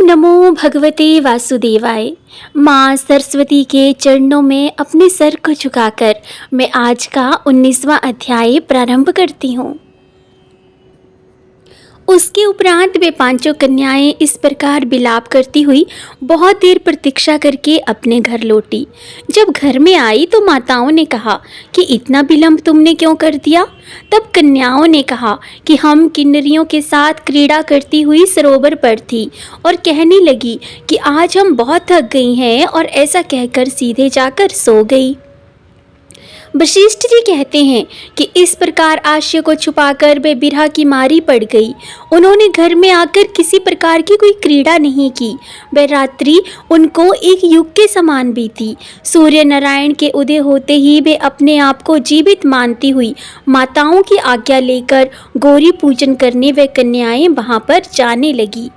नमो भगवते वासुदेवाय। माँ सरस्वती के चरणों में अपने सर को झुकाकर मैं आज का 19वां अध्याय प्रारंभ करती हूँ। उसके उपरांत वे पांचों कन्याएं इस प्रकार विलाप करती हुई बहुत देर प्रतीक्षा करके अपने घर लौटी। जब घर में आई तो माताओं ने कहा कि इतना विलंब तुमने क्यों कर दिया। तब कन्याओं ने कहा कि हम किन्नरियों के साथ क्रीड़ा करती हुई सरोवर पर थी और कहने लगी कि आज हम बहुत थक गई हैं, और ऐसा कहकर सीधे जाकर सो गई। वशिष्ठ जी कहते हैं कि इस प्रकार आशय को छुपाकर वे बिरहा की मारी पड़ गई। उन्होंने घर में आकर किसी प्रकार की कोई क्रीड़ा नहीं की। वह रात्रि उनको एक युग के समान बीती। सूर्य नारायण के उदय होते ही वे अपने आप को जीवित मानती हुई माताओं की आज्ञा लेकर गौरी पूजन करने वे कन्याएं वहां पर जाने लगी।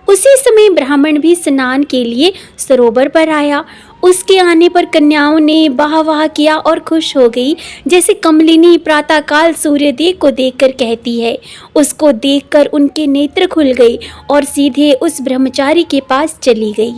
उसी समय ब्राह्मण भी स्नान के लिए सरोवर पर आया। उसके आने पर कन्याओं ने वाह वाह किया और खुश हो गई, जैसे कमलिनी प्रातःकाल सूर्योदय को देखकर कहती है। उसको देखकर उनके नेत्र खुल गए और सीधे उस ब्रह्मचारी के पास चली गई।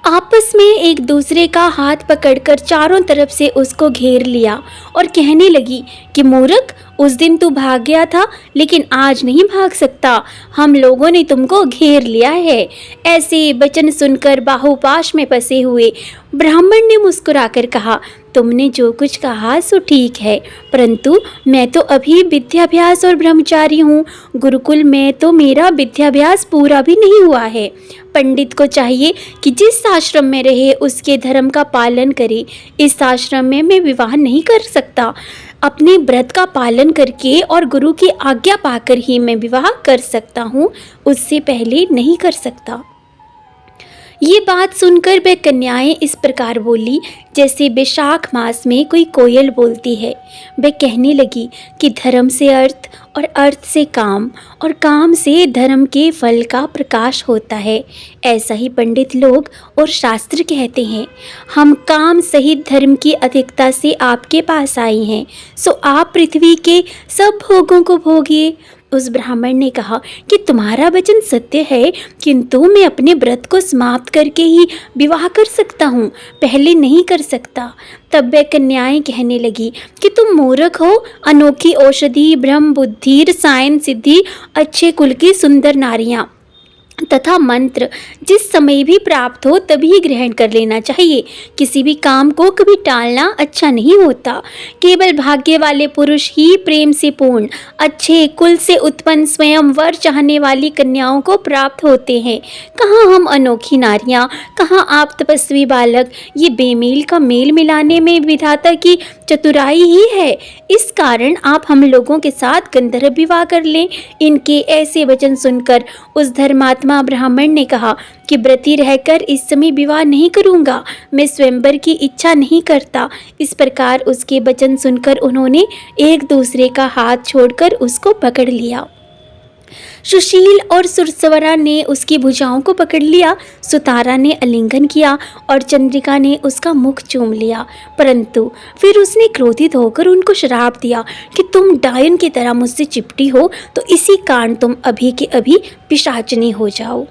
आपस में एक दूसरे का हाथ पकड़कर चारों तरफ से उसको घेर लिया और कहने लगी कि मूर्ख, उस दिन तू भाग गया था लेकिन आज नहीं भाग सकता। हम लोगों ने तुमको घेर लिया है। ऐसे वचन सुनकर बाहुपाश में फंसे हुए ब्राह्मण ने मुस्कुराकर कहा, तुमने जो कुछ कहा सो ठीक है, परंतु मैं तो अभी विद्याभ्यास और ब्रह्मचारी हूँ। गुरुकुल में तो मेरा विद्याभ्यास पूरा भी नहीं हुआ है। पंडित को चाहिए कि जिस आश्रम में रहे उसके धर्म का पालन करे। इस आश्रम में मैं विवाह नहीं कर सकता। अपने व्रत का पालन करके और गुरु की आज्ञा पाकर ही मैं विवाह कर सकता हूँ, उससे पहले नहीं कर सकता। ये बात सुनकर वे कन्याएं इस प्रकार बोली जैसे वैशाख मास में कोई कोयल बोलती है। वे कहने लगी कि धर्म से अर्थ और अर्थ से काम और काम से धर्म के फल का प्रकाश होता है। ऐसा ही पंडित लोग और शास्त्र कहते हैं। हम काम सहित धर्म की अधिकता से आपके पास आई हैं, सो आप पृथ्वी के सब भोगों को भोगिए। उस ब्राह्मण ने कहा कि तुम्हारा वचन सत्य है, किंतु मैं अपने व्रत को समाप्त करके ही विवाह कर सकता हूँ, पहले नहीं कर सकता। तब वह कन्याएं कहने लगी कि तुम मूर्ख हो। अनोखी औषधि, ब्रह्म बुद्धि, रसायन सिद्धि, अच्छे कुल की सुंदर नारियाँ तथा मंत्र जिस समय भी प्राप्त हो तभी ग्रहण कर लेना चाहिए। किसी भी काम को कभी टालना अच्छा नहीं होता। केवल भाग्य वाले पुरुष ही प्रेम से पूर्ण अच्छे कुल से उत्पन्न स्वयं वर चाहने वाली कन्याओं को प्राप्त होते हैं। कहाँ हम अनोखी नारियाँ, कहाँ आप तपस्वी बालक। ये बेमेल का मेल मिलाने में विधाता की चतुराई ही है। इस कारण आप हम लोगों के साथ गंधर्व विवाह कर लें। इनके ऐसे वचन सुनकर उस धर्मात्मा ब्राह्मण ने कहा कि व्रती रहकर इस समय विवाह नहीं करूंगा, मैं स्वयंवर की इच्छा नहीं करता। इस प्रकार उसके वचन सुनकर उन्होंने एक दूसरे का हाथ छोड़कर उसको पकड़ लिया। सुशील और सुरसवरा ने उसकी भुजाओं को पकड़ लिया। सुतारा ने आलिंगन किया और चंद्रिका ने उसका मुख चूम लिया, परंतु फिर उसने क्रोधित होकर उनको श्राप दिया कि तुम डायन की तरह मुझसे चिपटी हो, तो इसी कारण तुम अभी के अभी पिशाचनी हो जाओ।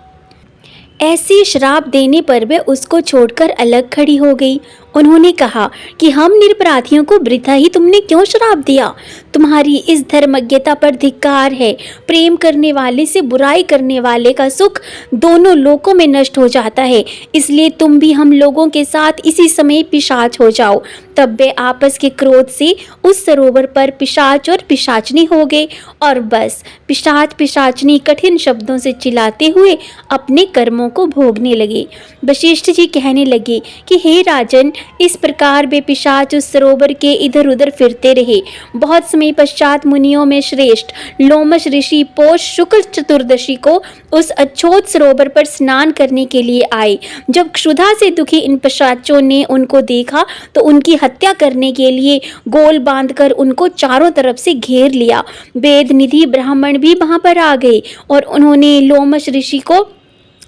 ऐसे श्राप देने पर वे उसको छोड़कर अलग खड़ी हो गई। उन्होंने कहा कि हम निरपराधियों को वृथा ही तुमने क्यों श्राप दिया। तुम्हारी इस धर्मज्ञता पर धिक्कार है। प्रेम करने वाले से बुराई करने वाले का सुख दोनों लोकों में नष्ट हो जाता है, इसलिए तुम भी हम लोगों के साथ इसी समय पिशाच हो जाओ। तब वे आपस के क्रोध से उस सरोवर पर पिशाच और पिशाचनी हो गए और बस पिशाच पिशाचनी कठिन शब्दों से चिल्लाते हुए अपने कर्मों को भोगने लगे। वशिष्ठ जी कहने लगे कि हे राजन, इस प्रकार वे पिशाच उस सरोवर के इधर उधर फिरते रहे। बहुत समय पश्चात मुनियों में श्रेष्ठ लोमश ऋषि पौष शुक्ल चतुर्दशी को उस अछोत सरोवर पर स्नान करने के लिए आए। जब क्षुधा से दुखी इन पिशाचों ने उनको देखा तो उनकी हत्या करने के लिए गोल बांधकर उनको चारों तरफ से घेर लिया। वेद निधि ब्राह्मण भी वहां पर आ गए और उन्होंने लोमश ऋषि को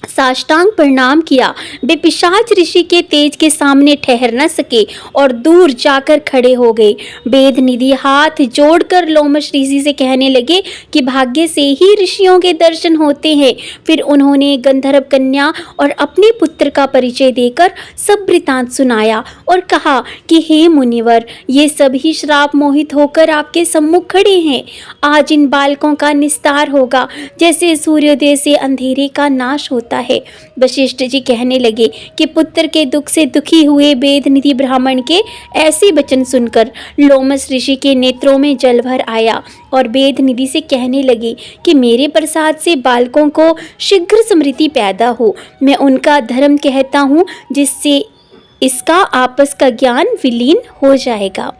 साष्टांग प्रणाम किया। वे पिशाच ऋषि के तेज के सामने ठहर न सके और दूर जाकर खड़े हो गए। वेद निधि हाथ जोड़कर लोमश ऋषि से कहने लगे कि भाग्य से ही ऋषियों के दर्शन होते हैं। फिर उन्होंने गंधर्व कन्या और अपने पुत्र का परिचय देकर सब वृतांत सुनाया और कहा कि हे मुनिवर, ये सभी श्राप मोहित होकर आपके सम्मुख खड़े हैं। आज इन बालकों का निस्तार होगा, जैसे सूर्योदय से अंधेरे का नाश होता है। वशिष्ठ जी कहने लगे कि पुत्र के दुख से दुखी हुए वेदनिधि ब्राह्मण के ऐसे वचन सुनकर लोमश ऋषि के नेत्रों में जल भर आया और वेदनिधि से कहने लगे कि मेरे प्रसाद से बालकों को शीघ्र स्मृति पैदा हो। मैं उनका धर्म कहता हूँ, जिससे इसका आपस का ज्ञान विलीन हो जाएगा।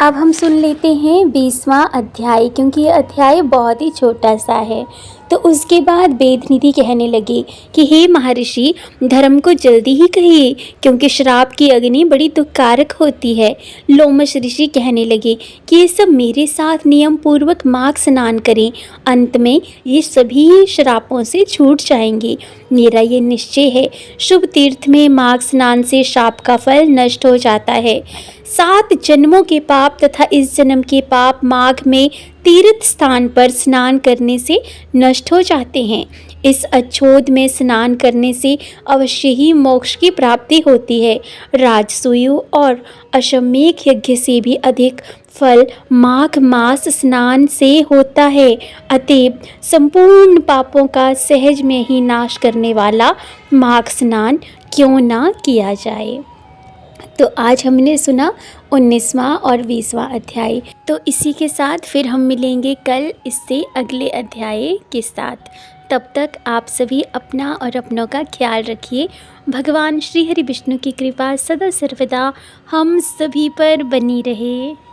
अब हम सुन लेते हैं 20वां अध्याय, क्योंकि ये अध्याय बहुत ही छोटा सा है। तो उसके बाद वेदनिधि कहने लगे कि हे महर्षि, धर्म को जल्दी ही कहिए, क्योंकि श्राप की अग्नि बड़ी दुखकारक होती है। लोमश ऋषि कहने लगे कि ये सब मेरे साथ नियम पूर्वक माघ स्नान करें, अंत में ये सभी श्रापों से छूट जाएंगे। मेरा ये निश्चय है, शुभ तीर्थ में माघ स्नान से शाप का फल नष्ट हो जाता है। 7 जन्मों के पाप तथा इस जन्म के पाप माघ में तीर्थ स्थान पर स्नान करने से नष्ट हो जाते हैं। इस अच्छोद में स्नान करने से अवश्य ही मोक्ष की प्राप्ति होती है। राजसूय और अश्वमेध यज्ञ से भी अधिक फल माघ मास स्नान से होता है। अतएव संपूर्ण पापों का सहज में ही नाश करने वाला माघ स्नान क्यों ना किया जाए। तो आज हमने सुना 19वां और 20वां अध्याय। तो इसी के साथ फिर हम मिलेंगे कल इससे अगले अध्याय के साथ। तब तक आप सभी अपना और अपनों का ख्याल रखिए। भगवान श्री हरि विष्णु की कृपा सदा सर्वदा हम सभी पर बनी रहे।